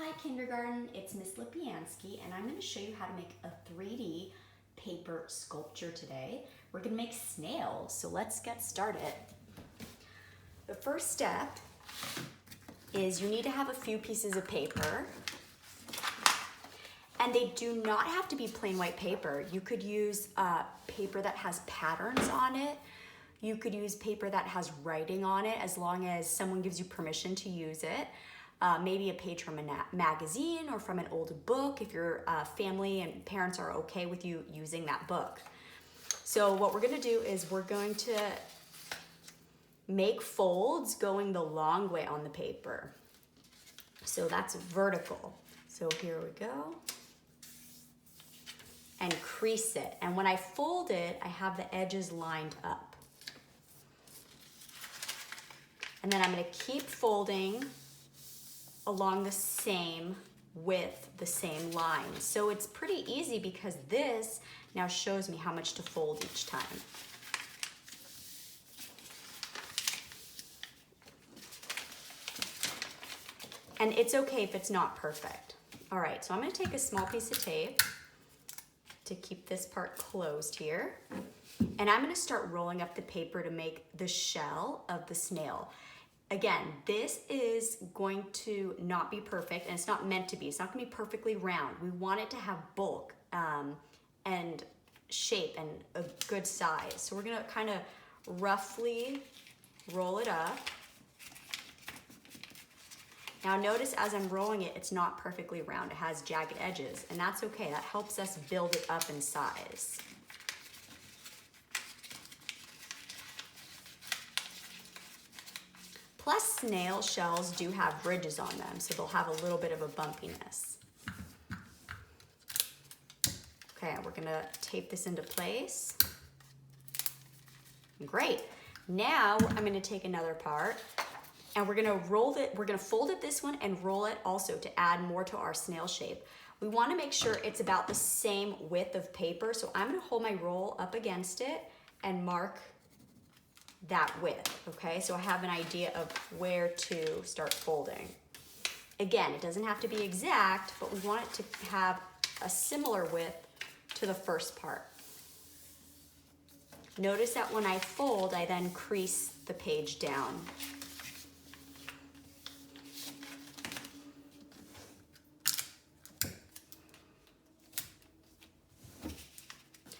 Hi kindergarten, it's Miss Lipiansky and I'm going to show you how to make a 3D paper sculpture today. We're going to make snails, so let's get started. The first step is you need to have a few pieces of paper, and they do not have to be plain white paper. You could use paper that has patterns on it. You could use paper that has writing on it as long as someone gives you permission to use it. Maybe a page from a magazine or from an old book if your family and parents are okay with you using that book. So what we're going to do is we're going to make folds going the long way on the paper. So that's vertical. So here we go. And crease it. And when I fold it, I have the edges lined up. And then I'm going to keep folding along the same width, the same line. So it's pretty easy because this now shows me how much to fold each time. And it's okay if it's not perfect. All right, so I'm gonna take a small piece of tape to keep this part closed here. And I'm gonna start rolling up the paper to make the shell of the snail. Again, this is going to not be perfect, and it's not meant to be. It's not gonna be perfectly round. We want it to have bulk and shape and a good size. So we're gonna kind of roughly roll it up. Now notice as I'm rolling it, it's not perfectly round. It has jagged edges, and that's okay. That helps us build it up in size. Plus, snail shells do have ridges on them, so they'll have a little bit of a bumpiness. Okay, we're gonna tape this into place. Great. Now I'm gonna take another part and we're gonna fold it this one and roll it also to add more to our snail shape. We wanna make sure it's about the same width of paper, so I'm gonna hold my roll up against it and mark that width, okay? So I have an idea of where to start folding. Again, it doesn't have to be exact, but we want it to have a similar width to the first part. Notice that when I fold, I then crease the page down.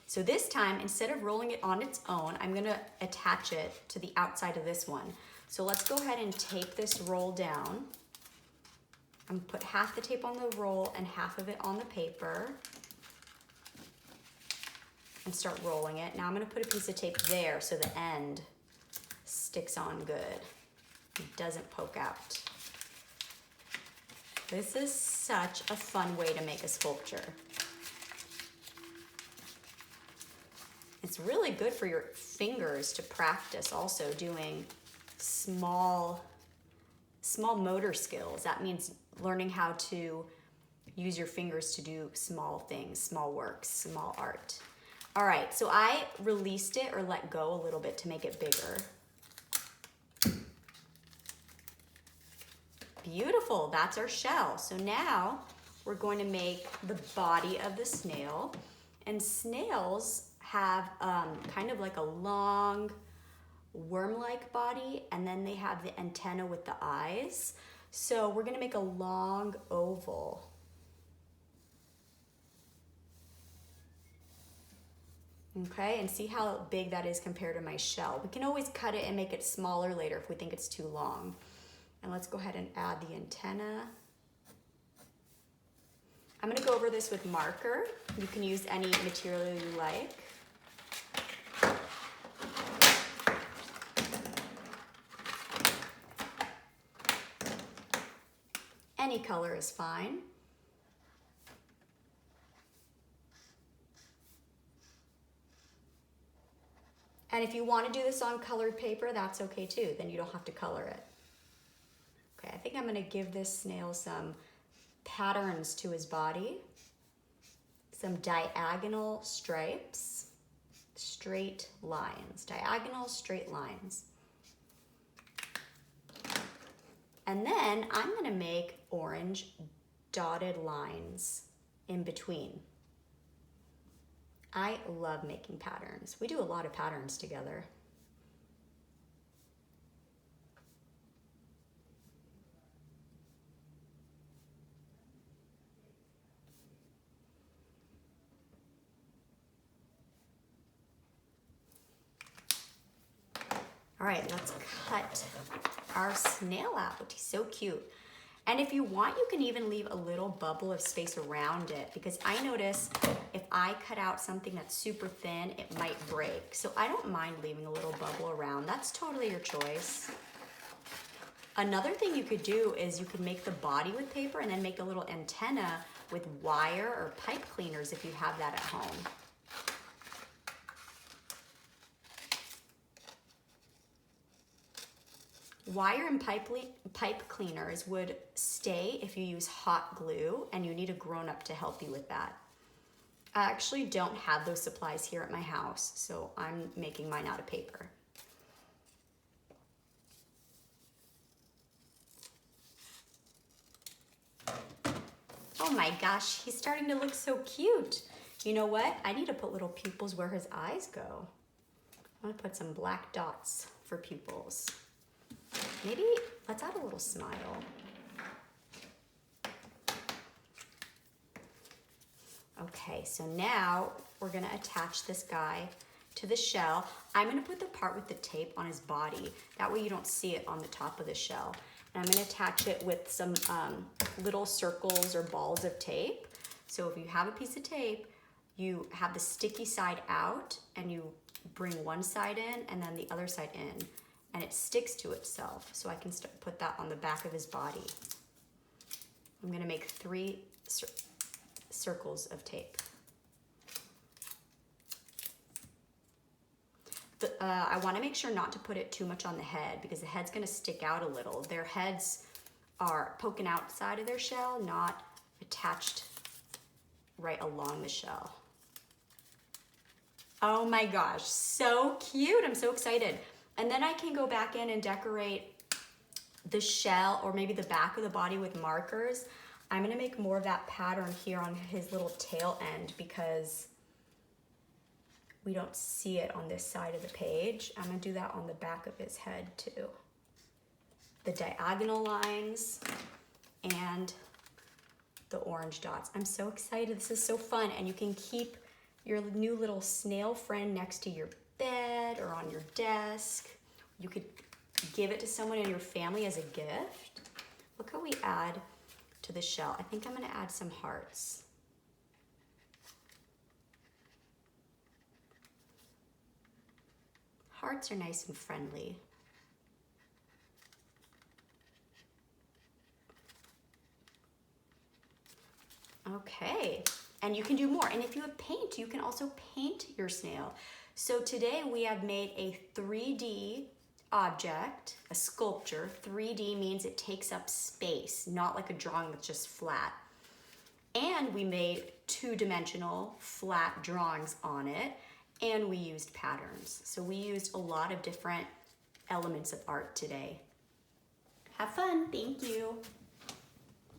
So this time, instead of rolling it on its own, I'm gonna attach it to the outside of this one. So let's go ahead and tape this roll down. I'm gonna put half the tape on the roll and half of it on the paper and start rolling it. Now I'm gonna put a piece of tape there so the end sticks on good. It doesn't poke out. This is such a fun way to make a sculpture. It's really good for your fingers to practice also doing small motor skills. That means learning how to use your fingers to do small things, small works, small art. All right, so I released it or let go a little bit to make it bigger. Beautiful, that's our shell. So now we're going to make the body of the snail, and snails have kind of like a long worm-like body, and then they have the antenna with the eyes. So we're gonna make a long oval. Okay, and see how big that is compared to my shell. We can always cut it and make it smaller later if we think it's too long. And let's go ahead and add the antenna. I'm gonna go over this with marker. You can use any material you like. Any color is fine. And if you want to do this on colored paper, that's okay too. Then you don't have to color it. Okay, I think I'm gonna give this snail some patterns to his body. Some diagonal stripes, straight lines, diagonal straight lines. And then I'm gonna make orange dotted lines in between. I love making patterns. We do a lot of patterns together. All right, let's cut our snail out. He's so cute. And if you want, you can even leave a little bubble of space around it, because I notice if I cut out something that's super thin, it might break. So I don't mind leaving a little bubble around. That's totally your choice. Another thing you could do is you could make the body with paper and then make a little antenna with wire or pipe cleaners if you have that at home. Wire and pipe cleaners would stay if you use hot glue, and you need a grown-up to help you with that. I actually don't have those supplies here at my house, so I'm making mine out of paper. Oh my gosh, he's starting to look so cute. You know what? I need to put little pupils where his eyes go. I'm gonna put some black dots for pupils. Maybe let's add a little smile. Okay, so now we're gonna attach this guy to the shell. I'm gonna put the part with the tape on his body. That way you don't see it on the top of the shell. And I'm gonna attach it with some little circles or balls of tape. So if you have a piece of tape, you have the sticky side out and you bring one side in and then the other side in, and it sticks to itself. So I can put that on the back of his body. I'm gonna make 3 circles of tape. I wanna make sure not to put it too much on the head, because the head's gonna stick out a little. Their heads are poking outside of their shell, not attached right along the shell. Oh my gosh, so cute. I'm so excited. And then I can go back in and decorate the shell or maybe the back of the body with markers. I'm gonna make more of that pattern here on his little tail end because we don't see it on this side of the page. I'm gonna do that on the back of his head too. The diagonal lines and the orange dots. I'm so excited, this is so fun. And you can keep your new little snail friend next to your bed or on your desk. You could give it to someone in your family as a gift. What can we add to the shell? I think I'm gonna add some hearts. Hearts are nice and friendly. Okay, and you can do more. And if you have paint, you can also paint your snail. So today we have made a 3D object, a sculpture. 3D means it takes up space, not like a drawing that's just flat. And we made 2-dimensional flat drawings on it, and we used patterns. So we used a lot of different elements of art today. Have fun, thank you.